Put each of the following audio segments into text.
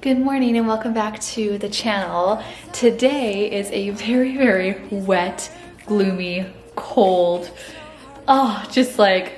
Good morning and welcome back to the channel. Today is a very, very wet, gloomy, cold, just like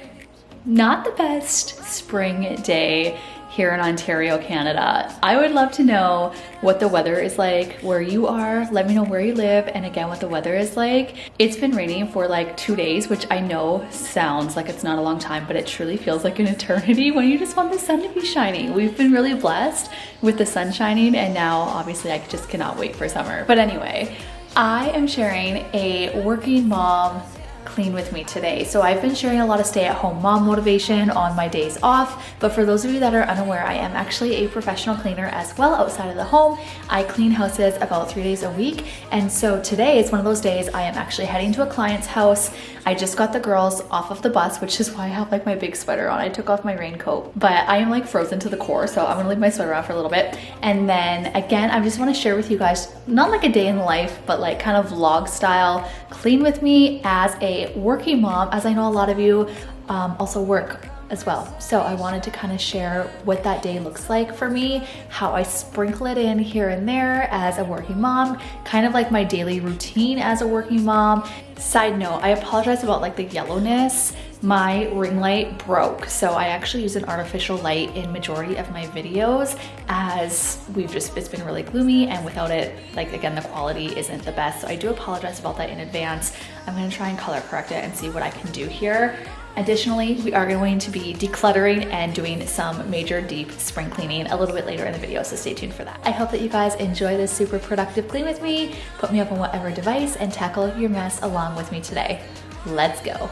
not the best spring day here in Ontario, Canada. I would love to know what the weather is like where you are. Let me know where you live and again what the weather is like. It's been raining for like 2 days, which I know sounds like it's not a long time, but it truly feels like an eternity when you just want the sun to be shining. We've been really blessed with the sun shining and now obviously I just cannot wait for summer. But anyway, I am sharing a working mom clean with me today. So I've been sharing a lot of stay-at-home mom motivation on my days off, but for those of you that are unaware, I am actually a professional cleaner as well outside of the home. I clean houses about 3 days a week, and so today is one of those days I am actually heading to a client's house. I just got the girls off of the bus, which is why I have like my big sweater on. I took off my raincoat, but I am like frozen to the core, so I'm gonna leave my sweater on for a little bit. And then again, I just wanna share with you guys, not like a day in life, but like kind of vlog style, clean with me as a working mom, as I know a lot of you also work as well. So I wanted to kind of share what that day looks like for me, how I sprinkle it in here and there as a working mom, kind of like my daily routine as a working mom. Side note, I apologize about like the yellowness. My ring light broke, so I actually use an artificial light in majority of my videos as it's been really gloomy, and without it, like again, the quality isn't the best. So I do apologize about that in advance. I'm gonna try and color correct it and see what I can do here. Additionally, we are going to be decluttering and doing some major deep spring cleaning a little bit later in the video, so stay tuned for that. I hope that you guys enjoy this super productive clean with me. Put me up on whatever device and tackle your mess along with me today. Let's go.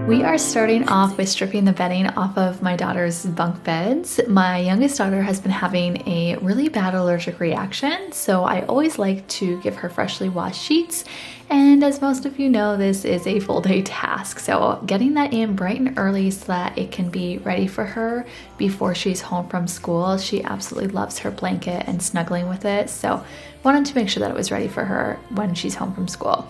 We are starting off with stripping the bedding off of my daughter's bunk beds. My youngest daughter has been having a really bad allergic reaction, so I always like to give her freshly washed sheets. And as most of you know, this is a full day task. So getting that in bright and early so that it can be ready for her before she's home from school. She absolutely loves her blanket and snuggling with it. So wanted to make sure that it was ready for her when she's home from school.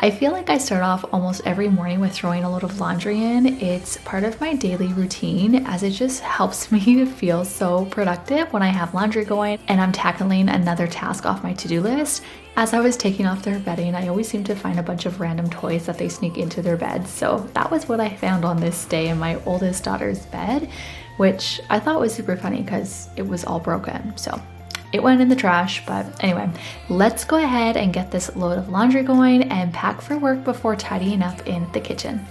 I feel like I start off almost every morning with throwing a load of laundry in. It's part of my daily routine as it just helps me to feel so productive when I have laundry going and I'm tackling another task off my to-do list. As I was taking off their bedding, I always seem to find a bunch of random toys that they sneak into their beds. So that was what I found on this day in my oldest daughter's bed, which I thought was super funny because it was all broken. So it went in the trash, but anyway, let's go ahead and get this load of laundry going and pack for work before tidying up in the kitchen.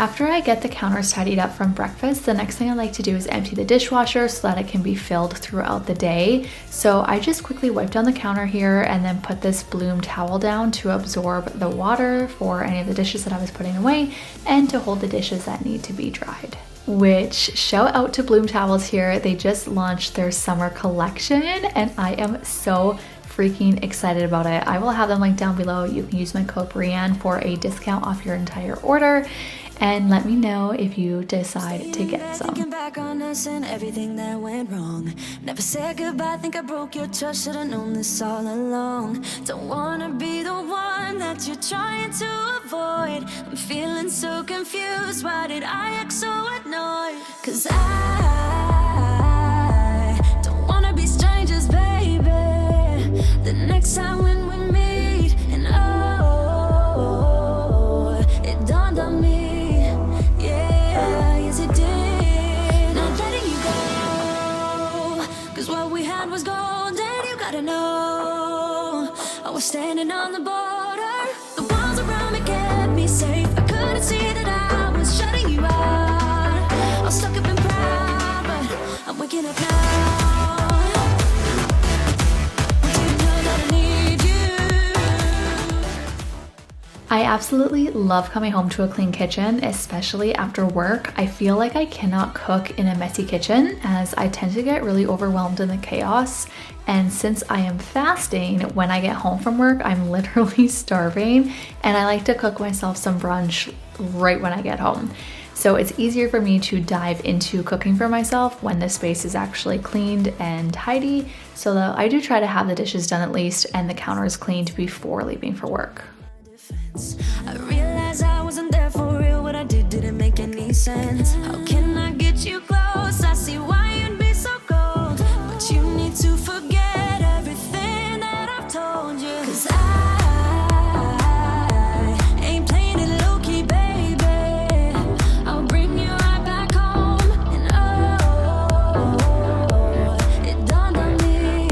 After I get the counters tidied up from breakfast, the next thing I like to do is empty the dishwasher so that it can be filled throughout the day. So I just quickly wipe down the counter here and then put this Bloom towel down to absorb the water for any of the dishes that I was putting away and to hold the dishes that need to be dried. Which, shout out to Bloom Towels here. They just launched their summer collection and I am so freaking excited about it. I will have them linked down below. You can use my code Brianne for a discount off your entire order. and let me know if you decide to get some. Thinking back on us and everything that went wrong. Never said goodbye, think I broke your trust. Should've known this all along. Don't wanna be the one that you're trying to avoid. I'm feeling so confused. Why did I act so annoyed? 'Cause I don't wanna be strangers, baby. The next time when we meet, and oh, it dawned on me, yeah, yes it did. Not letting you go, 'cause what we had was gold, and you gotta know, I was standing on the border. The walls around me kept me safe. I couldn't see that I was shutting you out. I was stuck up and proud, but I'm waking up now. I absolutely love coming home to a clean kitchen, especially after work. I feel like I cannot cook in a messy kitchen as I tend to get really overwhelmed in the chaos. And since I am fasting, when I get home from work, I'm literally starving, and I like to cook myself some brunch right when I get home. So it's easier for me to dive into cooking for myself when the space is actually cleaned and tidy. So that I do try to have the dishes done at least and the counters cleaned before leaving for work. I realized I wasn't there for real. What I did didn't make any sense. How can I get you close? I see why you'd be so cold, but you need to forget everything that I've told you. 'Cause I ain't playing it low-key, baby. I'll bring you right back home, and oh, it dawned on me,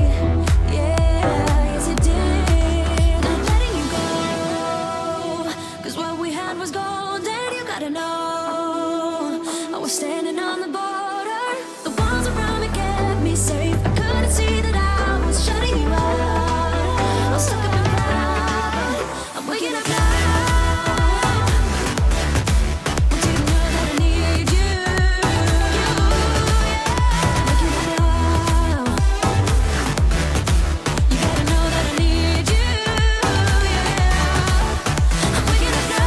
yeah, yes it did. Not letting you go, 'cause what we had was gold, and you gotta know, I was standing on the border. The walls around me kept me safe. I couldn't see that I was shutting you out. I was stuck up and proud. I'm waking up now. Want you to know that I need you. Waking up now. You gotta know that I need you. I'm waking up now.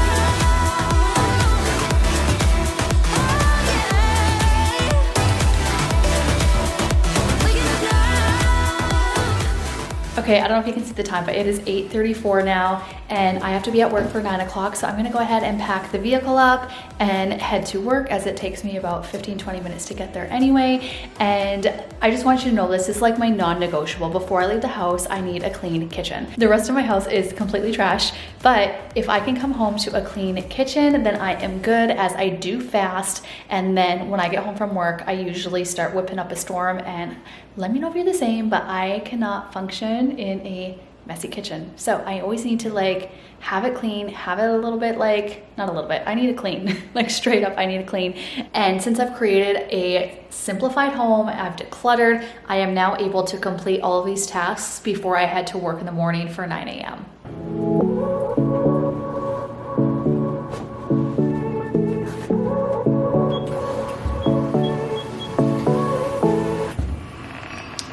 Okay, I don't know if you can see the time, but it is 8:34 now, and I have to be at work for 9 o'clock, so I'm gonna go ahead and pack the vehicle up and head to work, as it takes me about 15-20 minutes to get there anyway. And I just want you to know, this is like my non-negotiable. Before I leave the house, I need a clean kitchen. The rest of my house is completely trash, but if I can come home to a clean kitchen, then I am good, as I do fast. And then when I get home from work, I usually start whipping up a storm, and let me know if you're the same, but I cannot function in a messy kitchen. So I always need to like have it clean, have it a little bit like, not a little bit, I need it clean, like straight up I need it clean. And since I've created a simplified home, I've decluttered, I am now able to complete all of these tasks before I head to work in the morning for 9 a.m.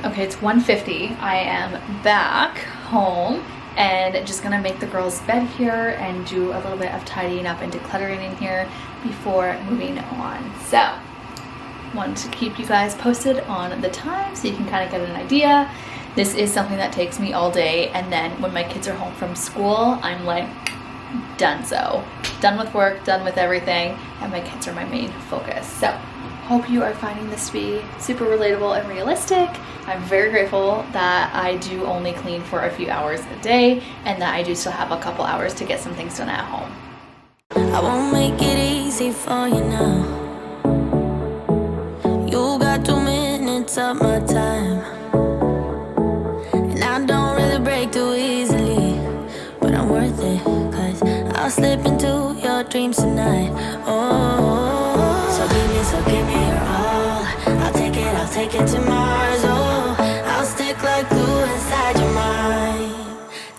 Okay, it's 1:50. I am back home and just gonna make the girls' bed here and do a little bit of tidying up and decluttering in here before moving on. So, wanted to keep you guys posted on the time so you can kind of get an idea. This is something that takes me all day, and then when my kids are home from school, I'm like donezo. Done with work, done with everything, and my kids are my main focus. So, hope you are finding this to be super relatable and realistic. I'm very grateful that I do only clean for a few hours a day, and that I do still have a couple hours to get some things done at home. I won't make it easy for you now. You got 2 minutes of my time, and I don't really break too easily, but I'm worth it, 'cause I'll slip into your dreams tonight. Oh, so give me your all. I'll take it to Mars. Oh, I'll stick like glue inside your mind.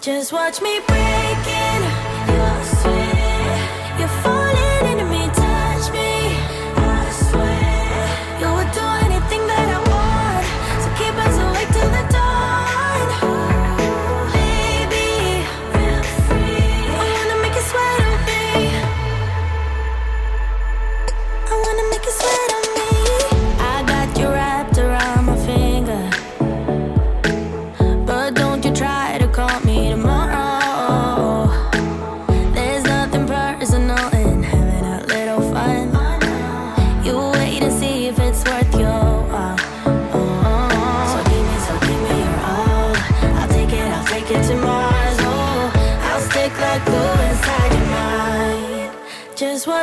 Just watch me breaking your sweat. You're falling into me, touch me. I swear you would do anything that I want, so keep us awake till the dawn. Baby, feel free. I wanna make you sweat on me.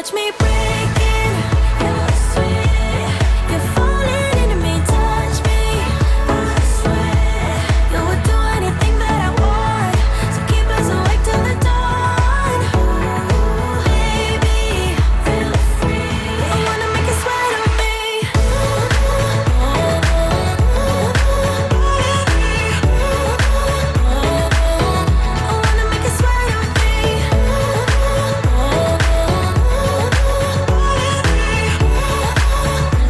watch me breaking. You're sweet. You're falling into me, touch me. I swear you would do anything that I want. So keep us awake till the dawn. Ooh, baby, feel free. I wanna make you sweat on me. I wanna make you sweat on me.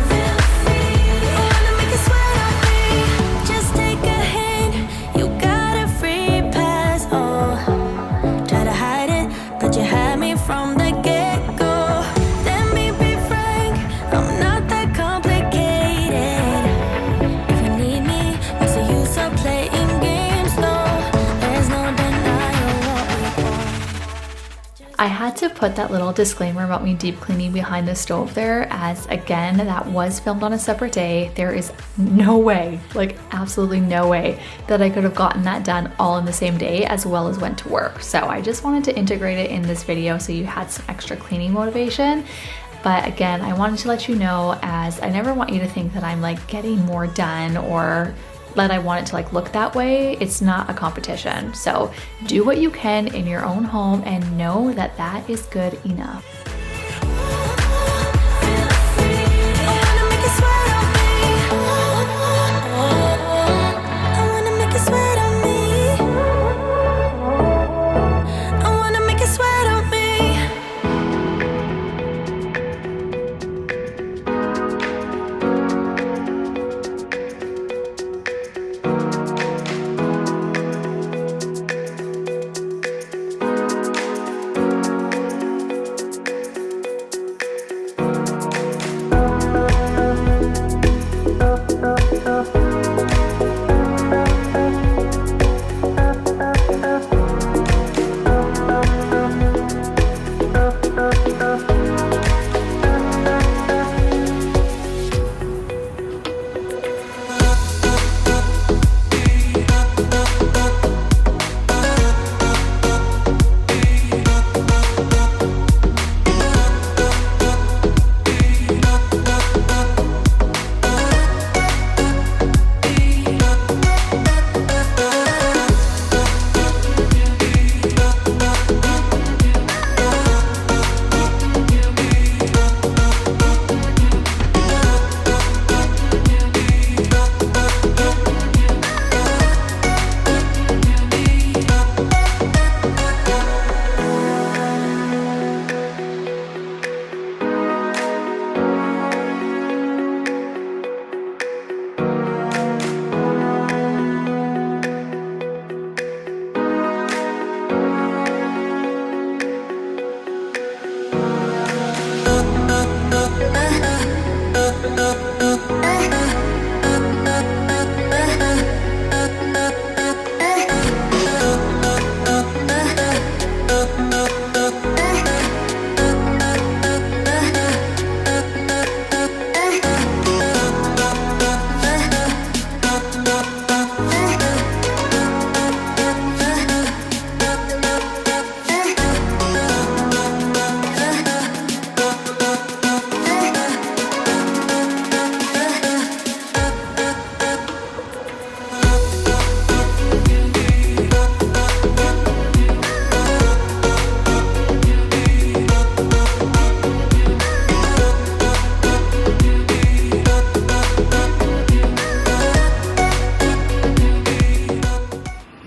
Feel free. I wanna make you sweat on me. Just take a hint. You got a free pass. Oh, try to hide it, but you had me from the get-go. Let me be frank, I'm not that complicated. If you need me, what's the use of playing games though? There's no denying what we want. I had to put that little disclaimer about me deep cleaning behind the stove there, as again, that was filmed on a separate day. There is no way, like absolutely no way, that I could have gotten that done all in the same day as well as went to work. So I just wanted to integrate it in this video so you had some extra cleaning motivation. But again, I wanted to let you know, as I never want you to think that I'm like getting more done or that I want it to like look that way. It's not a competition. So do what you can in your own home and know that that is good enough. I wanna make you sweat on me. I wanna make you sweat on me. I wanna make you sweat on me.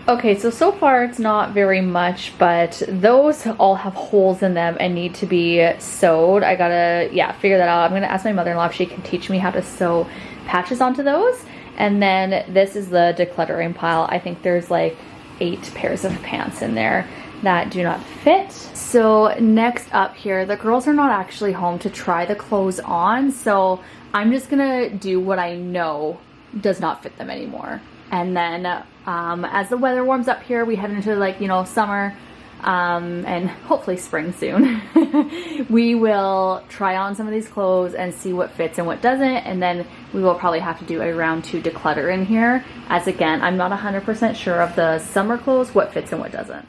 Okay, so far it's not very much, but those all have holes in them and need to be sewed. I gotta, figure that out. I'm gonna ask my mother-in-law if she can teach me how to sew patches onto those. And then this is the decluttering pile. I think there's like 8 pairs of pants in there that do not fit. So next up here, the girls are not actually home to try the clothes on, so I'm just gonna do what I know does not fit them anymore. And then as the weather warms up here, we head into, like, you know, summer and hopefully spring soon. We will try on some of these clothes and see what fits and what doesn't, and then we will probably have to do a round 2 declutter in here, as again, I'm not 100% sure of the summer clothes, what fits and what doesn't.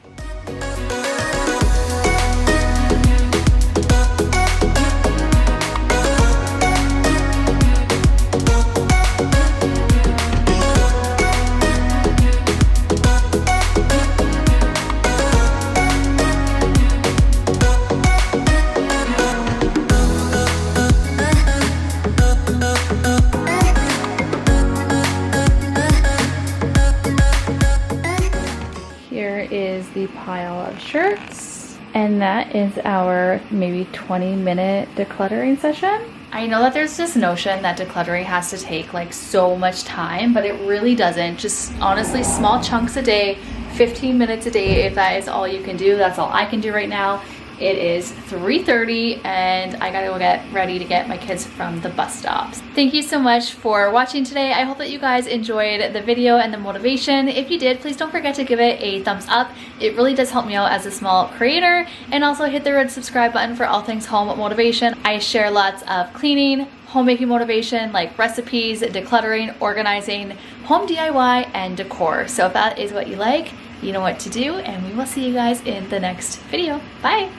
pile of shirts. And that is our maybe 20-minute decluttering session. I know that there's this notion that decluttering has to take like so much time, but it really doesn't. Just honestly, small chunks a day, 15 minutes a day, if that is all you can do. That's all I can do right now. It is 3:30 and I gotta go get ready to get my kids from the bus stops. Thank you so much for watching today. I hope that you guys enjoyed the video and the motivation. If you did, please don't forget to give it a thumbs up. It really does help me out as a small creator. And also hit the red subscribe button for all things home motivation. I share lots of cleaning, homemaking motivation like recipes, decluttering, organizing, home DIY, and decor. So if that is what you like, you know what to do, and we will see you guys in the next video. Bye!